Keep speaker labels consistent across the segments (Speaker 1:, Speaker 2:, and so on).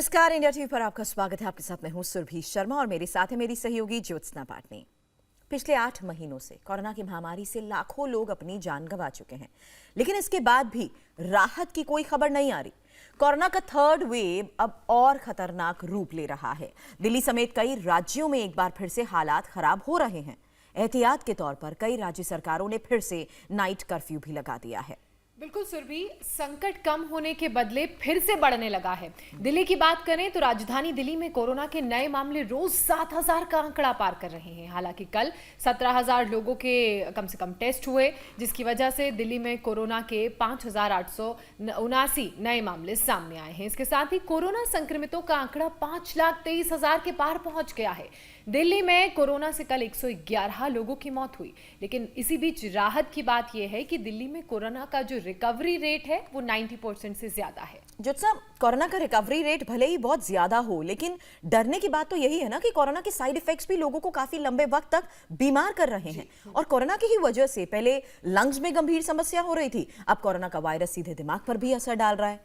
Speaker 1: नमस्कार, India TV पर आपका स्वागत है। आपके साथ मैं हूं सुरभि शर्मा और मेरे साथ है मेरी सहयोगी ज्योत्सना पाटनी। पिछले 8 महीनों से कोरोना की महामारी से लाखों लोग अपनी जान गंवा चुके हैं, लेकिन इसके बाद भी राहत की कोई खबर नहीं आ रही। कोरोना का थर्ड वेव अब और खतरनाक रूप ले रहा है। दिल्ली समेत कई राज्यों में एक बार फिर से हालात खराब हो रहे हैं। एहतियात के तौर पर कई राज्य सरकारों ने फिर से नाइट कर्फ्यू भी लगा दिया है।
Speaker 2: बिल्कुल सुरभि, संकट कम होने के बदले फिर से बढ़ने लगा है। दिल्ली की बात करें तो राजधानी दिल्ली में कोरोना के नए मामले रोज 7,000 का आंकड़ा पार कर रहे हैं। हालांकि कल 17,000 लोगों के कम से कम टेस्ट हुए, जिसकी वजह से दिल्ली में कोरोना के 5,879 नए मामले सामने आए हैं। इसके साथ ही कोरोना संक्रमितों का आंकड़ा 5,23,000 के पार पहुंच गया है। दिल्ली में कोरोना से कल 111 लोगों की मौत हुई, लेकिन इसी बीच राहत की बात यह है कि दिल्ली में कोरोना का जो रिकवरी रेट है वो 90% से ज्यादा है।
Speaker 1: ज्योत्सना, कोरोना का रिकवरी रेट भले ही बहुत ज्यादा हो, लेकिन डरने की बात तो यही है ना कि कोरोना के साइड इफेक्ट्स भी लोगों को काफी लंबे वक्त तक बीमार कर रहे हैं। और कोरोना की ही वजह से पहले लंग्स में गंभीर समस्या हो रही थी, अब कोरोना का वायरस सीधे दिमाग पर भी असर डाल रहा है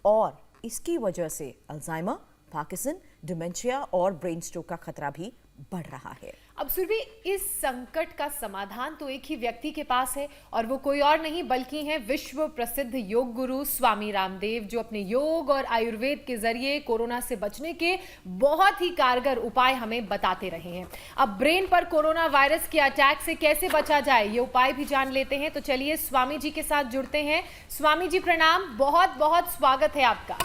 Speaker 1: और इसकी वजह से अल्जाइमर, पार्किंसन, डिमेंशिया और ब्रेन स्ट्रोक का खतरा भी बढ़ रहा है।
Speaker 2: अब सुरभि, इस संकट का समाधान तो एक ही व्यक्ति के पास है और वो कोई और नहीं बल्कि हैं विश्व प्रसिद्ध योग गुरु स्वामी रामदेव, जो अपने योग और आयुर्वेद के जरिए कोरोना से बचने के बहुत ही कारगर उपाय हमें बताते रहे हैं। अब ब्रेन पर कोरोना वायरस के अटैक से कैसे बचा जाए, ये उपाय भी जान लेते हैं। तो चलिए स्वामी जी के साथ जुड़ते हैं। स्वामी जी प्रणाम, बहुत बहुत स्वागत है आपका।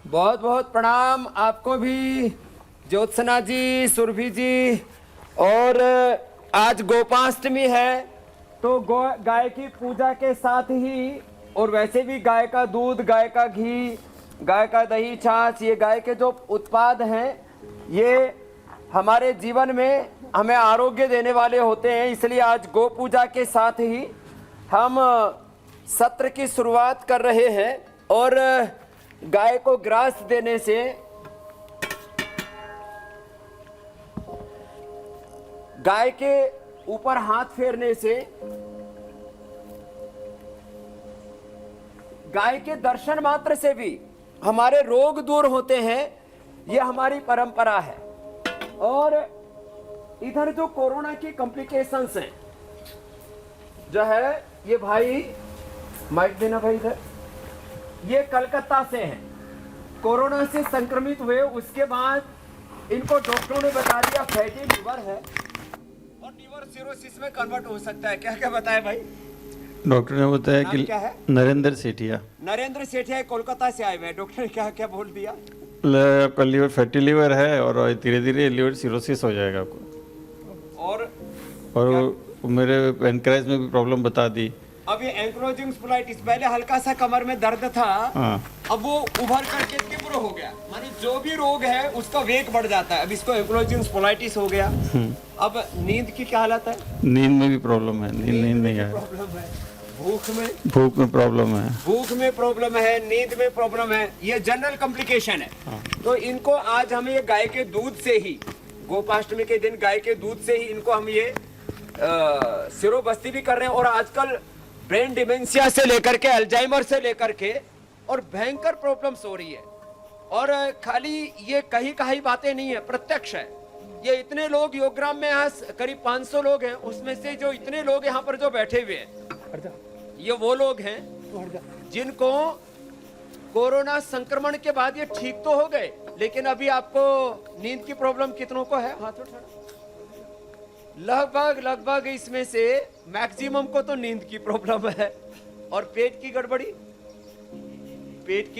Speaker 3: बहुत बहुत प्रणाम आपको भी, ज्योत्सना जी, सुरभि जी। और आज गोपाष्टमी है, तो गाय की पूजा के साथ ही और वैसे भी गाय का दूध, गाय का घी, गाय का दही, छाछ, ये गाय के जो उत्पाद हैं ये हमारे जीवन में हमें आरोग्य देने वाले होते हैं। इसलिए आज गो पूजा के साथ ही हम सत्र की शुरुआत कर रहे हैं। और गाय को ग्रास देने से गाय के ऊपर हाथ फेरने से गाय के दर्शन मात्र से भी हमारे रोग दूर होते हैं। यह हमारी परंपरा है। और इधर जो कोरोना की कॉम्प्लिकेशंस हैं जो है, ये भाई माइक देना भाई, इधर ये कलकत्ता से हैं, कोरोना से संक्रमित हुए। उसके बाद इनको डॉक्टरों ने बता दिया फैटी लीवर है और लीवर सिरोसिस में कन्वर्ट हो सकता है। क्या क्या बताया भाई?
Speaker 4: डॉक्टर ने बताया कि
Speaker 3: क्या है?
Speaker 4: नरेंद्र सेठिया।
Speaker 3: नरेंद्र सेठिया कोलकाता से आए हुए। डॉक्टर ने क्या क्या बोल दिया?
Speaker 4: आपका लीवर फैटी लीवर है और धीरे धीरे लीवर सिरोसिस हो जाएगा आपको। और मेरे पैनक्रियास में भी प्रॉब्लम बता दी।
Speaker 3: अब ये एंक्रोजिंग स्पोलाइटिस, पहले हल्का सा कमर में दर्द था, अब वो उभर करके तीव्र हो गया। माने जो भी रोग है उसका वेग बढ़ जाता है। अब इसको एंक्रोजिंग स्पोलाइटिस हो गया। अब नींद की क्या हालत है?
Speaker 4: नींद में भी प्रॉब्लम है, नींद नहीं है।
Speaker 3: भूख में
Speaker 4: प्रॉब्लम है,
Speaker 3: भूख में प्रॉब्लम है, नींद में प्रॉब्लम है। ये जनरल कॉम्प्लिकेशन है। तो इनको आज हम ये गाय के दूध से ही, गोपाष्टमी के दिन गाय के दूध से ही इनको हम ये सिरोबस्ती भी कर रहे हैं। और आजकल ब्रेन डिमेंशिया से लेकर के, अल्जाइमर से लेकर के और भयंकर प्रॉब्लम्स हो रही है। और खाली ये कही बातें नहीं है, प्रत्यक्ष है। ये इतने लोग योगग्राम में आज करीब 500 लोग हैं, उसमें से जो इतने लोग यहाँ पर जो बैठे हुए हैं, ये वो लोग हैं जिनको कोरोना संक्रमण के बाद ये ठीक तो हो गए, लेकिन अभी आपको नींद की प्रॉब्लम कितनों को है? हाथ उठाना। लगभग इसमें से मैक्सिमम को तो नींद की प्रॉब्लम है। और पेट की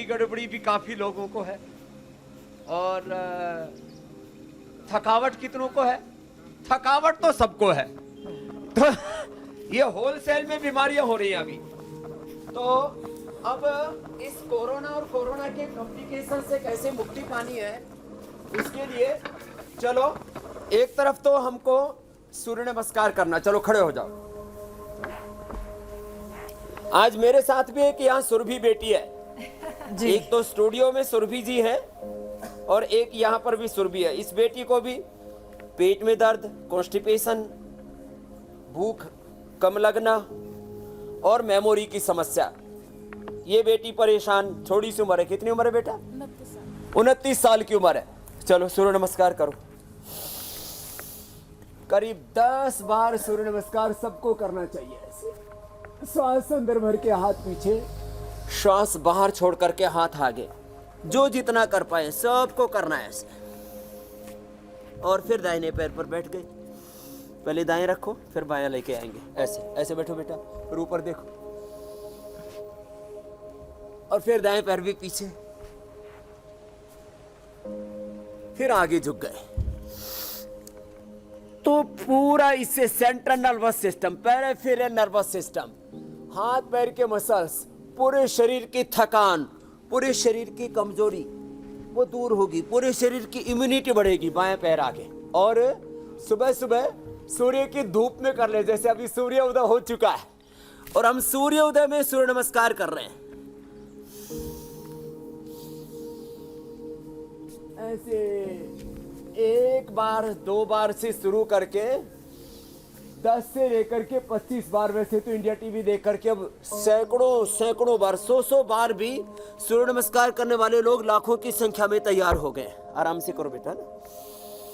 Speaker 3: गड़बड़ी भी काफी लोगों को है। और थकावट कितनों को है? थकावट तो सबको है। तो ये होलसेल में बीमारियां हो रही हैं अभी। तो अब इस कोरोना और कोरोना के कॉम्प्लिकेशन से कैसे मुक्ति पानी है, इसके लिए चलो एक तरफ तो हमको सूर्य नमस्कार करना। चलो खड़े हो जाओ। आज मेरे साथ भी एक यहाँ सुरभि बेटी है जी। एक तो स्टूडियो में सुरभि जी है और एक यहाँ पर भी सुरभि है। इस बेटी को भी पेट में दर्द, कॉन्स्टिपेशन, भूख कम लगना और मेमोरी की समस्या, ये बेटी परेशान, थोड़ी सी उम्र है। कितनी उम्र है बेटा? 29 साल की उम्र है। चलो सूर्य नमस्कार करो। करीब 10 बार सूर्य नमस्कार सबको करना चाहिए। ऐसे श्वास अंदर भर के हाथ पीछे, श्वास बाहर छोड़ करके हाथ आगे, जो जितना कर पाए सबको करना है ऐसे। और फिर दाहिने पैर पर बैठ गए। पहले दाएं रखो, फिर बायां लेके आएंगे। ऐसे ऐसे बैठो बेटा, फिर ऊपर देखो, और फिर दाएं पैर भी पीछे, फिर आगे झुक गए। तो पूरा इससे central nervous system, peripheral nervous system, हाथ पैर के मसल्स, पूरे शरीर की थकान, पूरे शरीर की कमजोरी वो दूर होगी, पूरे शरीर की इम्यूनिटी बढ़ेगी। बाएं पैर आगे। और सुबह सुबह सूर्य की धूप में कर ले। जैसे अभी सूर्य उदय हो चुका है और हम सूर्य उदय में सूर्य नमस्कार कर रहे हैं। ऐसे 1 बार 2 बार से शुरू करके 10 से लेकर के 25 बार, वैसे तो इंडिया टीवी देख करके अब सैकड़ों बार, 100 बार भी सूर्य नमस्कार करने वाले लोग लाखों की संख्या में तैयार हो गए। आराम से करो बेटा ना।